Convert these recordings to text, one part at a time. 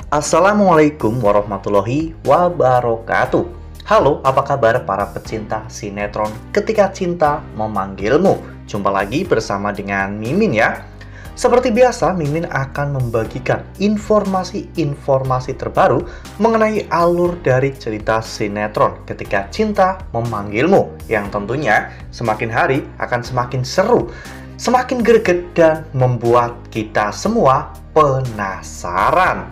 Assalamualaikum warahmatullahi wabarakatuh. Halo, apa kabar para pecinta sinetron Ketika Cinta Memanggilmu? Jumpa lagi bersama dengan Mimin ya. Seperti biasa, Mimin akan membagikan informasi-informasi terbaru mengenai alur dari cerita sinetron Ketika Cinta Memanggilmu, yang tentunya semakin hari akan semakin seru, semakin greget, dan membuat kita semua penasaran.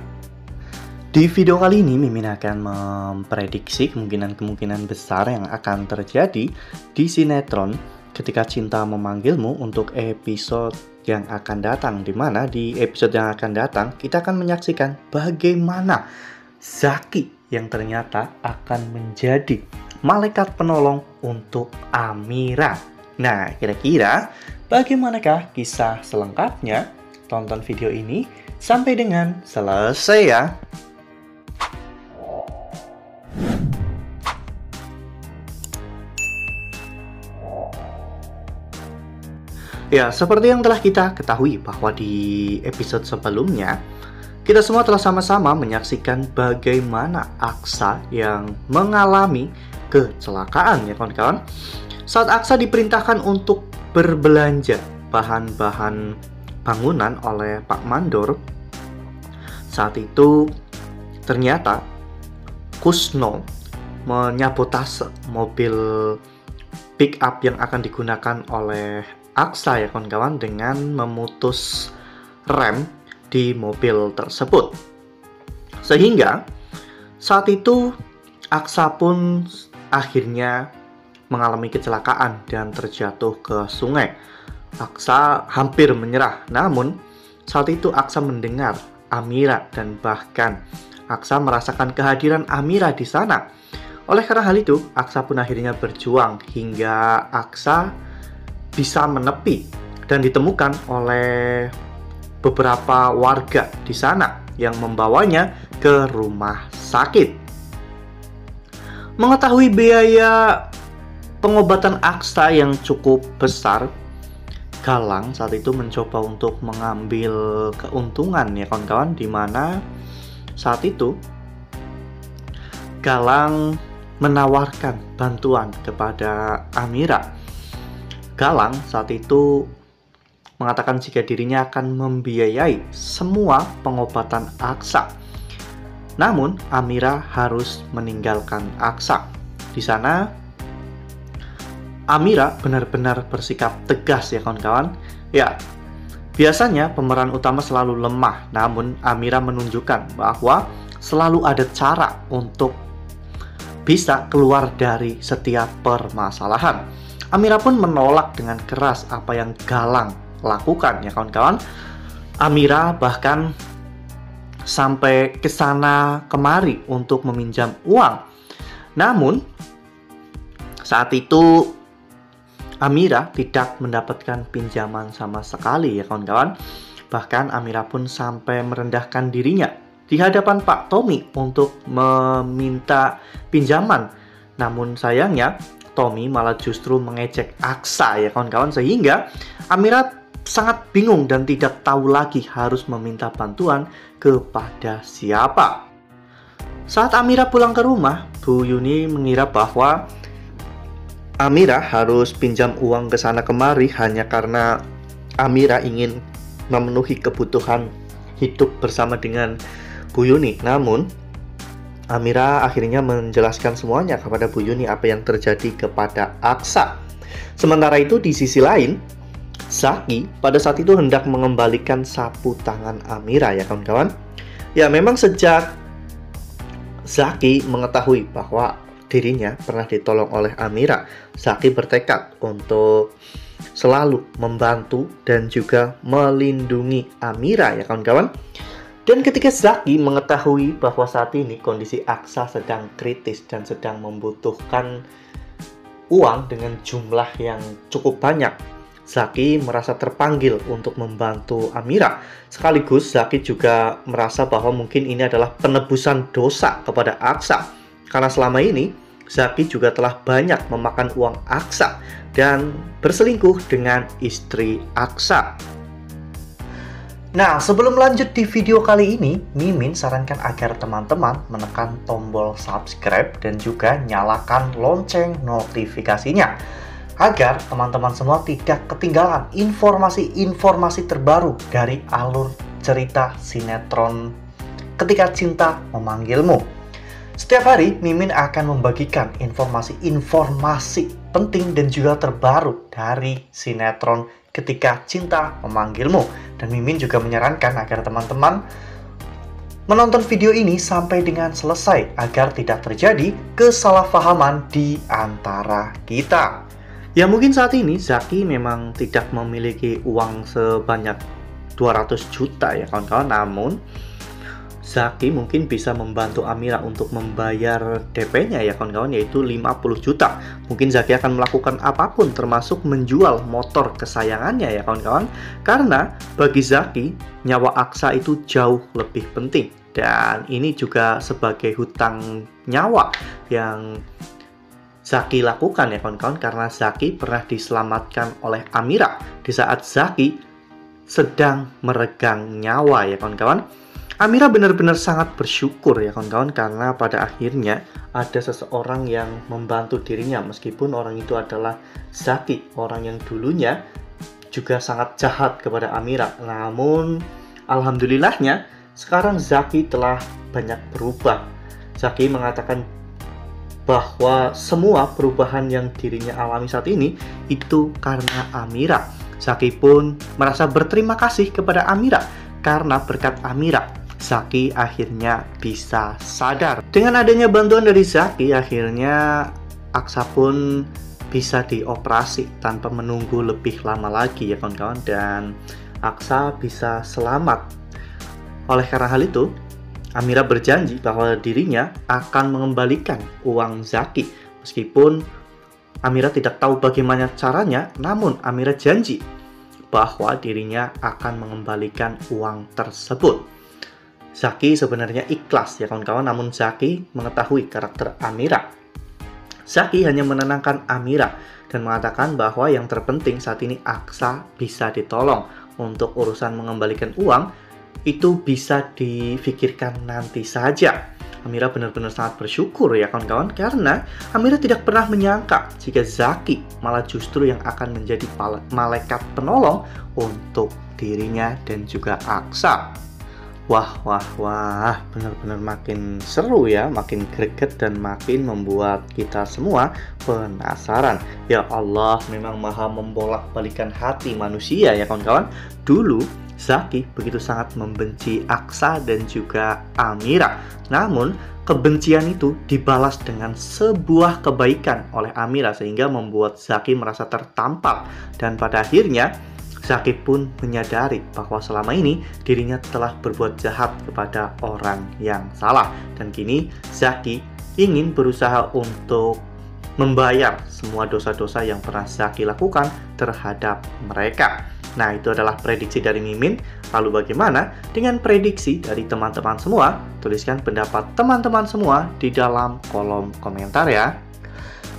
Di video kali ini, Mimin akan memprediksi kemungkinan-kemungkinan besar yang akan terjadi di sinetron Ketika Cinta Memanggilmu untuk episode yang akan datang. Di mana di episode yang akan datang, kita akan menyaksikan bagaimana Zaki yang ternyata akan menjadi malaikat penolong untuk Amira. Nah, kira-kira bagaimanakah kisah selengkapnya? Tonton video ini sampai dengan selesai ya. Ya, seperti yang telah kita ketahui bahwa di episode sebelumnya, kita semua telah sama-sama menyaksikan bagaimana Aksa yang mengalami kecelakaan ya kawan-kawan. Saat Aksa diperintahkan untuk berbelanja bahan-bahan bangunan oleh Pak Mandor, saat itu ternyata Kusno menyabotase mobil pick up yang akan digunakan oleh Aksa ya kawan-kawan dengan memutus rem di mobil tersebut. Sehingga saat itu Aksa pun akhirnya mengalami kecelakaan dan terjatuh ke sungai. Aksa hampir menyerah, namun saat itu Aksa mendengar Amira dan bahkan Aksa merasakan kehadiran Amira di sana. Oleh karena hal itu, Aksa pun akhirnya berjuang hingga Aksa bisa menepi dan ditemukan oleh beberapa warga di sana yang membawanya ke rumah sakit. Mengetahui biaya pengobatan Aksa yang cukup besar, Galang saat itu mencoba untuk mengambil keuntungan ya kawan-kawan, di mana saat itu Galang menawarkan bantuan kepada Amira. Galang saat itu mengatakan jika dirinya akan membiayai semua pengobatan Aksa. Namun Amira harus meninggalkan Aksa. Di sana Amira benar-benar bersikap tegas ya kawan-kawan. Ya, biasanya pemeran utama selalu lemah, namun Amira menunjukkan bahwa selalu ada cara untuk bisa keluar dari setiap permasalahan. Amira pun menolak dengan keras apa yang Galang lakukan ya kawan-kawan. Amira bahkan sampai ke sana kemari untuk meminjam uang. Namun saat itu Amira tidak mendapatkan pinjaman sama sekali ya kawan-kawan. Bahkan Amira pun sampai merendahkan dirinya di hadapan Pak Tommy untuk meminta pinjaman. Namun sayangnya Tommy malah justru mengejek Aksa ya kawan-kawan, sehingga Amira sangat bingung dan tidak tahu lagi harus meminta bantuan kepada siapa. Saat Amira pulang ke rumah, Bu Yuni mengira bahwa Amira harus pinjam uang ke sana kemari hanya karena Amira ingin memenuhi kebutuhan hidup bersama dengan Bu Yuni. Namun Amira akhirnya menjelaskan semuanya kepada Bu Yuni apa yang terjadi kepada Aksa. Sementara itu di sisi lain, Zaki pada saat itu hendak mengembalikan sapu tangan Amira ya kawan-kawan. Ya, memang sejak Zaki mengetahui bahwa dirinya pernah ditolong oleh Amira, Zaki bertekad untuk selalu membantu dan juga melindungi Amira ya kawan-kawan. Dan ketika Zaki mengetahui bahwa saat ini kondisi Aksa sedang kritis dan sedang membutuhkan uang dengan jumlah yang cukup banyak, Zaki merasa terpanggil untuk membantu Amira. Sekaligus Zaki juga merasa bahwa mungkin ini adalah penebusan dosa kepada Aksa, karena selama ini Zaki juga telah banyak memakan uang Aksa dan berselingkuh dengan istri Aksa. Nah, sebelum lanjut di video kali ini, Mimin sarankan agar teman-teman menekan tombol subscribe dan juga nyalakan lonceng notifikasinya, agar teman-teman semua tidak ketinggalan informasi-informasi terbaru dari alur cerita sinetron Ketika Cinta Memanggilmu. Setiap hari, Mimin akan membagikan informasi-informasi penting dan juga terbaru dari sinetron Ketika Cinta Memanggilmu. Dan Mimin juga menyarankan agar teman-teman menonton video ini sampai dengan selesai agar tidak terjadi kesalahpahaman di antara kita. Ya, mungkin saat ini Zaki memang tidak memiliki uang sebanyak 200 juta ya kawan-kawan, namun Zaki mungkin bisa membantu Amira untuk membayar DP-nya ya kawan-kawan, yaitu 50 juta. Mungkin Zaki akan melakukan apapun termasuk menjual motor kesayangannya ya kawan-kawan. Karena bagi Zaki, nyawa Aksa itu jauh lebih penting. Dan ini juga sebagai hutang nyawa yang Zaki lakukan ya kawan-kawan, karena Zaki pernah diselamatkan oleh Amira di saat Zaki sedang meregang nyawa ya kawan-kawan. Amira benar-benar sangat bersyukur ya kawan-kawan, karena pada akhirnya ada seseorang yang membantu dirinya, meskipun orang itu adalah Zaki, orang yang dulunya juga sangat jahat kepada Amira. Namun alhamdulillahnya sekarang Zaki telah banyak berubah. Zaki mengatakan bahwa semua perubahan yang dirinya alami saat ini itu karena Amira. Zaki pun merasa berterima kasih kepada Amira, karena berkat Amira Zaki akhirnya bisa sadar. Dengan adanya bantuan dari Zaki, akhirnya Aksa pun bisa dioperasi tanpa menunggu lebih lama lagi ya kawan-kawan, dan Aksa bisa selamat. Oleh karena hal itu, Amira berjanji bahwa dirinya akan mengembalikan uang Zaki. Meskipun Amira tidak tahu bagaimana caranya, namun Amira janji bahwa dirinya akan mengembalikan uang tersebut. Zaki sebenarnya ikhlas ya kawan-kawan, namun Zaki mengetahui karakter Amira. Zaki hanya menenangkan Amira dan mengatakan bahwa yang terpenting saat ini Aksa bisa ditolong. Untuk urusan mengembalikan uang itu bisa difikirkan nanti saja. Amira benar-benar sangat bersyukur ya kawan-kawan, karena Amira tidak pernah menyangka jika Zaki malah justru yang akan menjadi malaikat penolong untuk dirinya dan juga Aksa. Wah, benar-benar makin seru ya, makin greget dan makin membuat kita semua penasaran. Ya Allah, memang maha membolak-balikan hati manusia ya kawan-kawan. Dulu Zaki begitu sangat membenci Aksa dan juga Amira. Namun kebencian itu dibalas dengan sebuah kebaikan oleh Amira, sehingga membuat Zaki merasa tertampar. Dan pada akhirnya Zaki pun menyadari bahwa selama ini dirinya telah berbuat jahat kepada orang yang salah. Dan kini Zaki ingin berusaha untuk membayar semua dosa-dosa yang pernah Zaki lakukan terhadap mereka. Nah, itu adalah prediksi dari Mimin. Lalu bagaimana dengan prediksi dari teman-teman semua? Tuliskan pendapat teman-teman semua di dalam kolom komentar ya.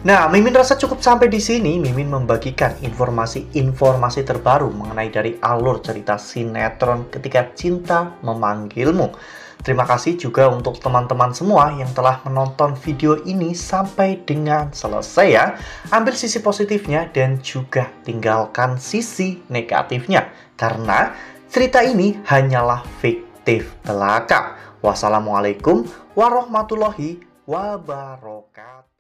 Nah, Mimin rasa cukup sampai di sini. Mimin membagikan informasi-informasi terbaru mengenai dari alur cerita sinetron Ketika Cinta Memanggilmu. Terima kasih juga untuk teman-teman semua yang telah menonton video ini sampai dengan selesai ya. Ambil sisi positifnya dan juga tinggalkan sisi negatifnya, karena cerita ini hanyalah fiktif belaka. Wassalamualaikum warahmatullahi wabarakatuh.